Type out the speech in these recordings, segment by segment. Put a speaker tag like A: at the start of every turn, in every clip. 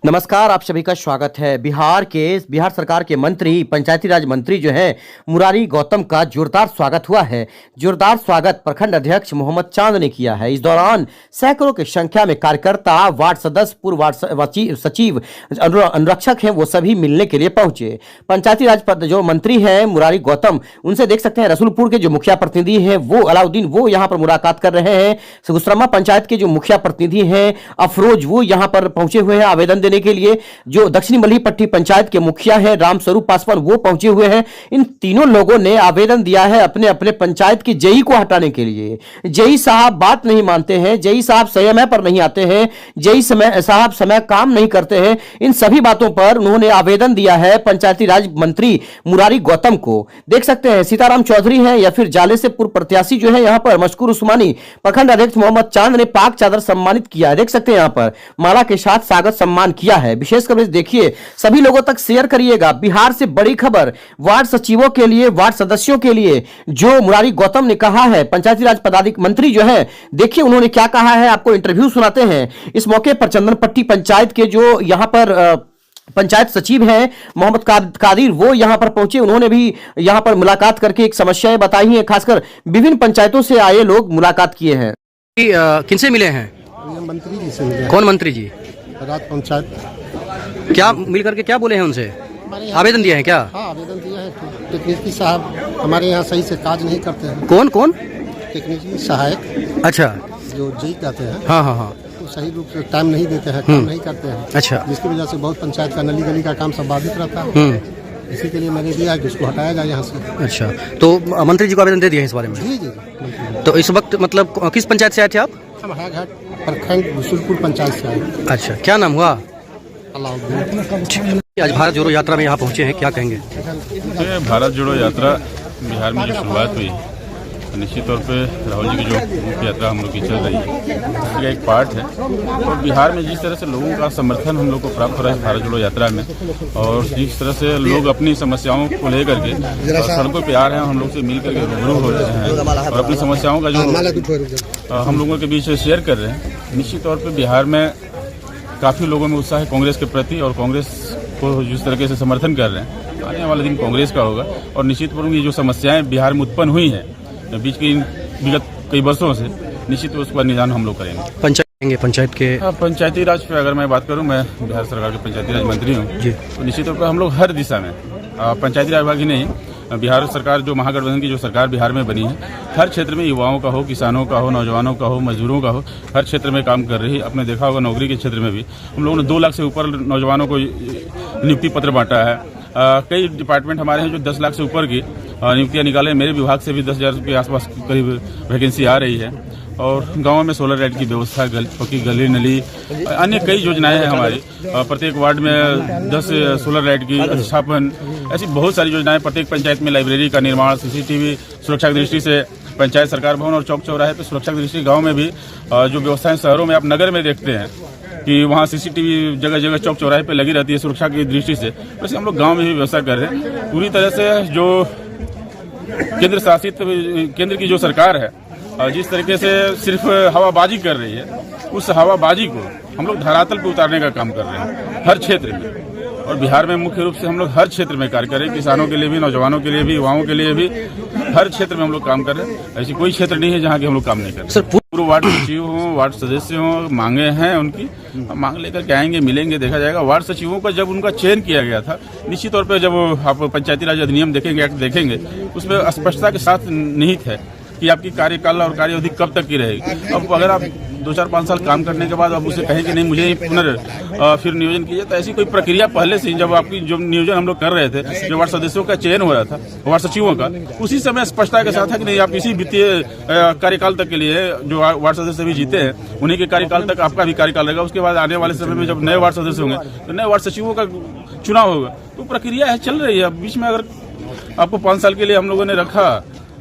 A: नमस्कार, आप सभी का स्वागत है। बिहार सरकार के मंत्री, पंचायती राज मंत्री जो है मुरारी गौतम का जोरदार स्वागत हुआ है। जोरदार स्वागत प्रखंड अध्यक्ष मोहम्मद चांद ने किया है। इस दौरान सैकड़ों की संख्या में कार्यकर्ता, वार्ड सदस्य, पूर्व वार्ड सचिव, अनुरक्षक हैं, वो सभी मिलने के लिए पहुंचे। पंचायती राज पद जो मंत्री हैं मुरारी गौतम, उनसे देख सकते हैं रसूलपुर के जो मुखिया प्रतिनिधि हैं वो अलाउद्दीन, वो यहाँ पर मुलाकात कर रहे हैं। सुगुस्रमा पंचायत के जो मुखिया प्रतिनिधि हैं अफरोज, वो यहाँ पर पहुंचे हुए हैं आवेदन देने के लिए। जो दक्षिणी मल्ही पट्टी पंचायत के मुखिया हैं रामस्वरूप पासवान, वो पहुंचे हुए हैं। इन तीनों लोगों ने आवेदन दिया है अपने अपने पंचायत की जेई को हटाने के लिए। जेई साहब बात नहीं मानते हैं, जेई साहब समय पर नहीं आते हैं, जेई साहब समय काम नहीं करते हैं। इन सभी बातों पर उन्होंने आवेदन दिया है पंचायती राज मंत्री मुरारी गौतम को। देख सकते हैं सीताराम चौधरी हैं या फिर जाले से पूर्व प्रत्याशी जो है यहाँ पर मशकूर उस्मानी, प्रखंड अध्यक्ष मोहम्मद चांद ने पाक चादर सम्मानित किया है। देख सकते हैं यहाँ पर माला के साथ स्वागत सम्मान किया है। विशेष कवरेज देखिए, सभी लोगों तक शेयर करिएगा। बिहार से बड़ी खबर वार्ड सचिवों के लिए, वार्ड सदस्यों के लिए, जो मुरारी गौतम ने कहा है, पंचायती राज पदाधिकारी मंत्री जो है, देखिए उन्होंने क्या कहा है, आपको इंटरव्यू सुनाते हैं। इस मौके पर चंदनपट्टी पंचायत के जो यहां पर पंचायत सचिव हैं मोहम्मद कादिर, वो यहां पर पहुंचे। उन्होंने भी यहां पर मुलाकात करके एक समस्याएं बताई हैं, खासकर विभिन्न पंचायतों से आए लोग मुलाकात किए हैं। किनसे मिले हैं?
B: मंत्री जी से मिले।
A: कौन मंत्री जी?
B: राज पंचायत।
A: क्या मिल करके क्या बोले हैं उनसे? आवेदन दिया है क्या?
B: हाँ, आवेदन दिया है। टेक्निकल साहब हमारे यहाँ सही से काज नहीं करते हैं।
A: कौन कौन?
B: टेक्निकल सहायक।
A: अच्छा,
B: जो जी कहते हैं।
A: हाँ हाँ हाँ,
B: तो सही रूप से टाइम नहीं देते हैं, काम नहीं करते हैं।
A: अच्छा,
B: जिसकी वजह से बहुत पंचायत का नली गली का काम सब बाधित रहता है। इसी के लिए मैंने दिया है कि उसको हटाया जाए यहाँ से।
A: अच्छा, तो मंत्री जी को आवेदन दे दिया है इस बारे में?
B: जी जी जी।
A: तो इस वक्त मतलब किस पंचायत से आए थे आप?
B: हम हायाघाट प्रखंड रसूलपुर पंचायत से आए।
A: अच्छा, क्या नाम हुआ?
B: अलाउद्दीन।
A: आज भारत जोड़ो यात्रा में यहाँ पहुँचे हैं, क्या कहेंगे?
C: भारत जोड़ो यात्रा बिहार में जो शुरुआत हुई, निश्चित तौर पे राहुल जी की जो मुख्य यात्रा हम लोग की चल रही है, इसका एक पार्ट है। और बिहार में जिस तरह से लोगों का समर्थन हम लोग को प्राप्त हो रहा है भारत जोड़ो यात्रा में, और जिस तरह से लोग अपनी समस्याओं को लेकर के सड़कों पे आ रहे हैं, हम लोग से मिल करके रूबरू हो रहे हैं और अपनी समस्याओं का जो हम लोगों के बीच शेयर कर रहे हैं, निश्चित तौर पर बिहार में काफ़ी लोगों में उत्साह है कांग्रेस के प्रति, और कांग्रेस को जिस तरीके से समर्थन कर रहे हैं, आने वाला दिन कांग्रेस का होगा। और निश्चित तौर पर ये जो समस्याएं बिहार में उत्पन्न हुई हैं विगत कई वर्षों से, निश्चित उस पर निदान हम लोग करेंगे।
A: पंचायत के
C: पंचायती राज पे अगर मैं बात करूं, मैं बिहार सरकार के पंचायती राज मंत्री हूं, तो निश्चित तौर पर हम लोग हर दिशा में, पंचायती राज विभाग ही नहीं, बिहार सरकार जो महागठबंधन की जो सरकार बिहार में बनी है, हर क्षेत्र में युवाओं का हो, किसानों का हो, नौजवानों का हो, मजदूरों का हो, हर क्षेत्र में काम कर रही है। आपने देखा होगा नौकरी के क्षेत्र में भी हम लोगों ने 2 लाख से ऊपर नौजवानों को नियुक्ति पत्र बांटा है। कई डिपार्टमेंट हमारे हैं जो 10 लाख से ऊपर की नियुक्तियां निकाले। मेरे विभाग से भी 10,000 के आसपास करीब वैकेंसी आ रही है। और गाँव में सोलर लाइट की व्यवस्था, पक्की गली नली, अन्य कई योजनाएं हैं हमारी। प्रत्येक वार्ड में 10 सोलर लाइट की स्थापन, ऐसी बहुत सारी योजनाएं। प्रत्येक पंचायत में लाइब्रेरी का निर्माण, CCTV सुरक्षा की दृष्टि से पंचायत सरकार भवन और चौक चौराहे पर सुरक्षा की दृष्टि, गाँव में भी जो व्यवस्थाएं शहरों में आप नगर में देखते हैं कि वहाँ CCTV जगह जगह चौक चौराहे पे लगी रहती है सुरक्षा की दृष्टि से, वैसे हम लोग गांव में भी व्यवस्था कर रहे हैं। पूरी तरह से जो केंद्र की जो सरकार है, जिस तरीके से सिर्फ हवाबाजी कर रही है, उस हवाबाजी को हम लोग धरातल पे उतारने का काम कर रहे हैं हर क्षेत्र में। और बिहार में मुख्य रूप से हम लोग हर क्षेत्र में कार्य कर रहे हैं, किसानों के लिए भी, नौजवानों के लिए भी, युवाओं के लिए भी, हर क्षेत्र में हम लोग काम कर रहे हैं। ऐसी कोई क्षेत्र नहीं है जहाँ की हम लोग काम नहीं कर रहे।
A: सर,
C: पूर्व वार्ड सचिव हों, वार्ड सदस्य हों, मांगे हैं उनकी, मांग लेकर के आएंगे, मिलेंगे, देखा जाएगा। वार्ड सचिवों का जब उनका चयन किया गया था, निश्चित तौर पर जब आप पंचायती राज अधिनियम देखेंगे, एक्ट देखेंगे, उसमें स्पष्टता के साथ निहित है कि आपकी कार्यकाल और कार्यावधि कब तक की रहेगी। अब अगर आप 2-4-5 साल काम करने के बाद अब उसे कहें कि नहीं मुझे फिर नियोजन कीजिए, तो ऐसी कोई प्रक्रिया पहले से, जब आपकी जो नियोजन हम लोग कर रहे थे, जो वार्ड सदस्यों का चयन हो रहा था, वार्ड सचिवों का, उसी समय स्पष्टता के साथ है कि नहीं आप इसी वित्तीय कार्यकाल तक के लिए जो वार्ड सदस्य भी जीते हैं, उन्हीं के कार्यकाल तक आपका भी कार्यकाल रहेगा। उसके बाद आने वाले समय में जब नए वार्ड सदस्य होंगे तो नए वार्ड सचिवों का चुनाव होगा। तो प्रक्रिया है, चल रही है। बीच में अगर आपको 5 साल के लिए हम लोगों ने रखा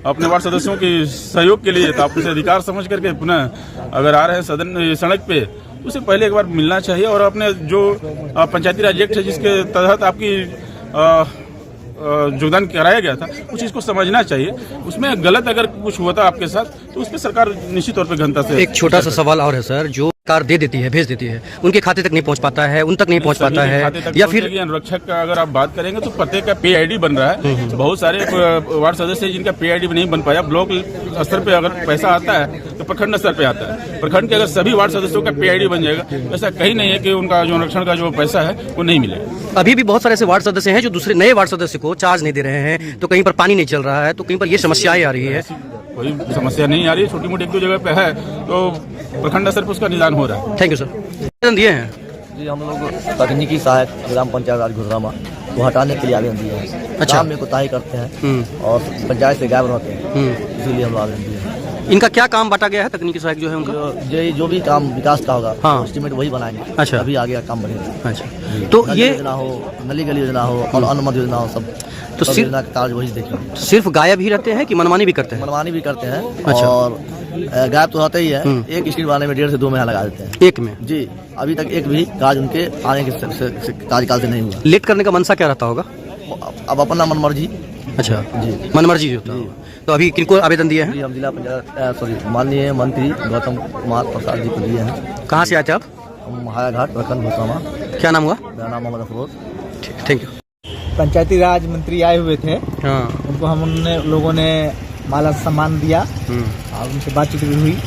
C: अपने वार्ड सदस्यों के सहयोग के लिए, तो आप उसे अधिकार समझ करके पुनः अगर आ रहे हैं सदन सड़क पे, उसे पहले एक बार मिलना चाहिए। और अपने जो पंचायती राज एक्ट है जिसके तहत आपकी योगदान कराया गया था, उस चीज को समझना चाहिए। उसमें गलत अगर कुछ हुआ था आपके साथ, तो उस पर सरकार निश्चित तौर पर गहनता से।
A: एक छोटा सा सवाल और है सर, जो कार दे देती है, भेज देती है, उनके खाते तक नहीं पहुंच पाता है, उन तक नहीं पहुंच पाता है, या फिर
C: अनुरक्षक का अगर आप बात करेंगे तो प्रत्येक का पे आईडी बन रहा है। बहुत सारे वार्ड सदस्य हैं जिनका पे आईडी नहीं बन पाया। ब्लॉक स्तर पे अगर पैसा आता है तो प्रखंड स्तर पे आता है। प्रखंड के अगर सभी वार्ड सदस्यों का पे आईडी बन जाएगा, ऐसा कहीं नहीं है कि उनका जो अनुरक्षण का जो पैसा है वो नहीं मिलेगा।
A: अभी भी बहुत सारे ऐसे वार्ड सदस्य हैं जो दूसरे नए वार्ड सदस्य को चार्ज नहीं दे रहे हैं, तो कहीं पर पानी नहीं चल रहा है, तो कहीं पर ये समस्याएं आ रही है।
C: कोई समस्या नहीं आ रही है, छोटी मोटी एक दो जगह पे है तो प्रखंड स्तर पर उसका निदान हो रहा है।
A: Thank you sir. दिए हैं
D: जी, हम लोग तकनीकी सहायक ग्राम पंचायत राज घुसरामा को हटाने के लिए आवेदन दिए हैं।
A: अच्छा।
D: काम में कोताही करते हैं और पंचायत से गायब रहते हैं, इसीलिए हम लोग आवेदन दिए हैं।
A: इनका क्या काम बांटा गया है? तकनीकी सहायक जो है उनका
D: जो भी काम विकास का होगा,
A: हाँ।
D: एस्टीमेट वही बनाएंगे।
A: अच्छा।
D: अभी आगे का काम बनेगा।
A: अच्छा, तो ये
D: योजना हो, नली गली योजना हो और अनुमति योजना हो, सब
A: तो
D: सब
A: सिर्फ-
D: योजना का कार्य वही देखेंगे।
A: सिर्फ गायब ही रहते हैं कि मनमानी भी करते हैं?
D: मनमानी भी करते हैं।
A: अच्छा।
D: और गायब तो रहते ही है। एक स्ट्रीट बनाने में 1.5 से 2 महीना लगा देते हैं
A: एक में
D: जी। अभी तक एक भी कार्य उनके आने के कार्यकाल से नहीं हुआ।
A: लेट करने का मनसा क्या रहता होगा?
D: अब अपना मन मर्जी।
A: अच्छा
D: जी।
A: मनमर्जी होता है। तो अभी किनको आवेदन दिए हैं?
D: जी, हम जिला पंचायत माननीय मंत्री गौतम कुमार प्रसाद जी को दिए हैं।
A: कहाँ से आए थे आप?
D: हम हायाघाट प्रखंड घुसरामा।
A: क्या नाम हुआ?
D: मेरा नाम मोहम्मद अफरोज।
A: Thank you.
E: पंचायती राज मंत्री आए हुए थे,
A: हाँ।
E: उनको हम लोगों ने माला सम्मान दिया और उनसे बातचीत भी हुई।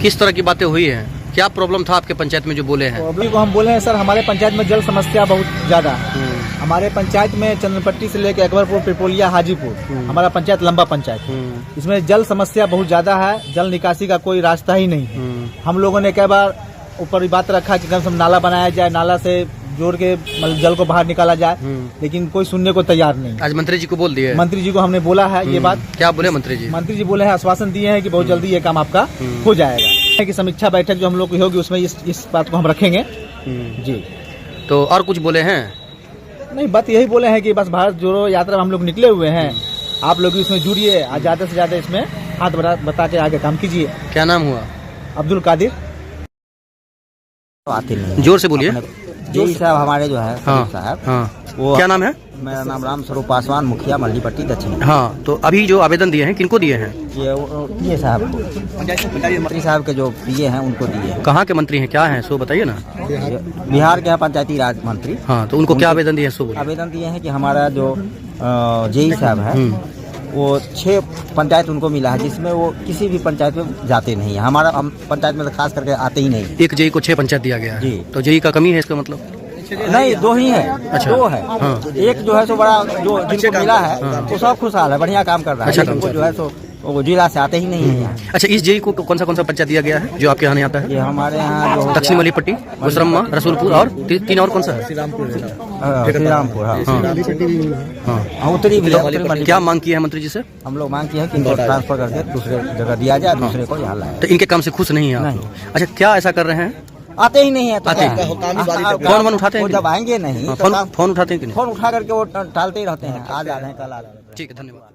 A: किस तरह की बातें हुई हैं? क्या प्रॉब्लम था आपके पंचायत में जो बोले हैं?
E: प्रॉब्लम को हम बोले हैं सर, हमारे पंचायत में जल समस्या बहुत ज्यादा है। हमारे पंचायत में चंद्रपट्टी से लेकर अकबरपुर, पिपौलिया, हाजीपुर, हमारा पंचायत लंबा पंचायत है। इसमें जल समस्या बहुत ज्यादा है। जल निकासी का कोई रास्ता ही नहीं है। हम लोगों ने कई बार ऊपर बात रखा कि कम से कम नाला बनाया जाए, नाला से जोड़ के मतलब जल को बाहर निकाला जाए, लेकिन कोई सुनने को तैयार नहीं।
A: आज मंत्री जी को बोल दिए?
E: मंत्री जी को हमने बोला है ये बात।
A: क्या बोले मंत्री जी?
E: मंत्री जी बोले हैं, आश्वासन दिए हैं कि बहुत जल्दी ये काम आपका हो जाएगा। कि समीक्षा बैठक जो हम लोग की होगी उसमें इस बात को हम रखेंगे जी।
A: तो और कुछ बोले हैं?
E: नहीं, बात यही बोले हैं कि बस भारत जोड़ो यात्रा में हम लोग निकले हुए हैं, आप लोग भी इसमें जुड़िए और ज्यादा से ज्यादा इसमें हाथ बता के आगे काम कीजिए।
A: क्या नाम हुआ?
E: अब्दुल कादिर।
D: आते नहीं
A: जोर से बोलिए।
D: जी साहब, हमारे जो है
A: हाँ
D: साहब,
A: हाँ।
D: वो
A: क्या नाम है?
D: मेरा नाम राम स्वरूप पासवान, मुखिया मल्लीपट्टी दक्षिण।
A: हाँ, तो अभी जो आवेदन दिए हैं किनको दिए हैं?
D: ये साहब मंत्री साहब के जो पीए हैं उनको दिए।
A: कहाँ के मंत्री हैं, क्या हैं सो बताइए ना।
D: बिहार के पंचायती राज मंत्री।
A: हाँ, तो उनको क्या आवेदन दिए हैं सो बोलिए।
D: आवेदन दिए हैं कि हमारा जो जेई साहब है वो 6 पंचायत उनको मिला है, जिसमें वो किसी भी पंचायत में जाते नहीं है। हमारा हम पंचायत में तो खास करके आते ही नहीं।
A: एक जेई को 6 पंचायत दिया गया है।
D: जी।
A: तो जेई का कमी है इसका मतलब?
D: नहीं, 2 ही है।
A: अच्छा।
D: 2 है।
A: हाँ।
D: एक जो है सो बड़ा जो जिनको मिला है वो सब खुशहाल है, बढ़िया काम कर रहा है।
A: अच्छा,
D: लेकिन वो जो है सो वो जिला से आते ही नहीं है यहाँ।
A: अच्छा, इस जेई को कौन सा पंचायत दिया गया है जो आपके यहाँ नहीं आता है?
D: ये हमारे यहाँ जो
A: दक्षिण मलीपट्टी, घुसरम्मा, रसूलपुर और 3 और कौन सा है?
D: श्रीरामपुर। हाँ,
A: हाँ।
D: उत्तरी भी।
A: क्या मांग की है मंत्री जी से?
D: हम लोग मांग किए हैं कि इनको ट्रांसफर करके दूसरे जगह दिया जाए, दूसरे को यहाँ लाया।
A: तो इनके काम से खुश नहीं है आप लोग? अच्छा, क्या ऐसा कर रहे हैं?
D: आते ही नहीं है तो
A: आते
D: क्या?
A: हैं। फोन उठाते हैं
D: वो
A: कि
D: जब आएंगे नहीं तो
A: फोन उठाते हैं कि नहीं?
D: फोन उठा करके वो टालते ही रहते हैं, आज आ रहे हैं कल आ रहे हैं।
A: ठीक है, धन्यवाद।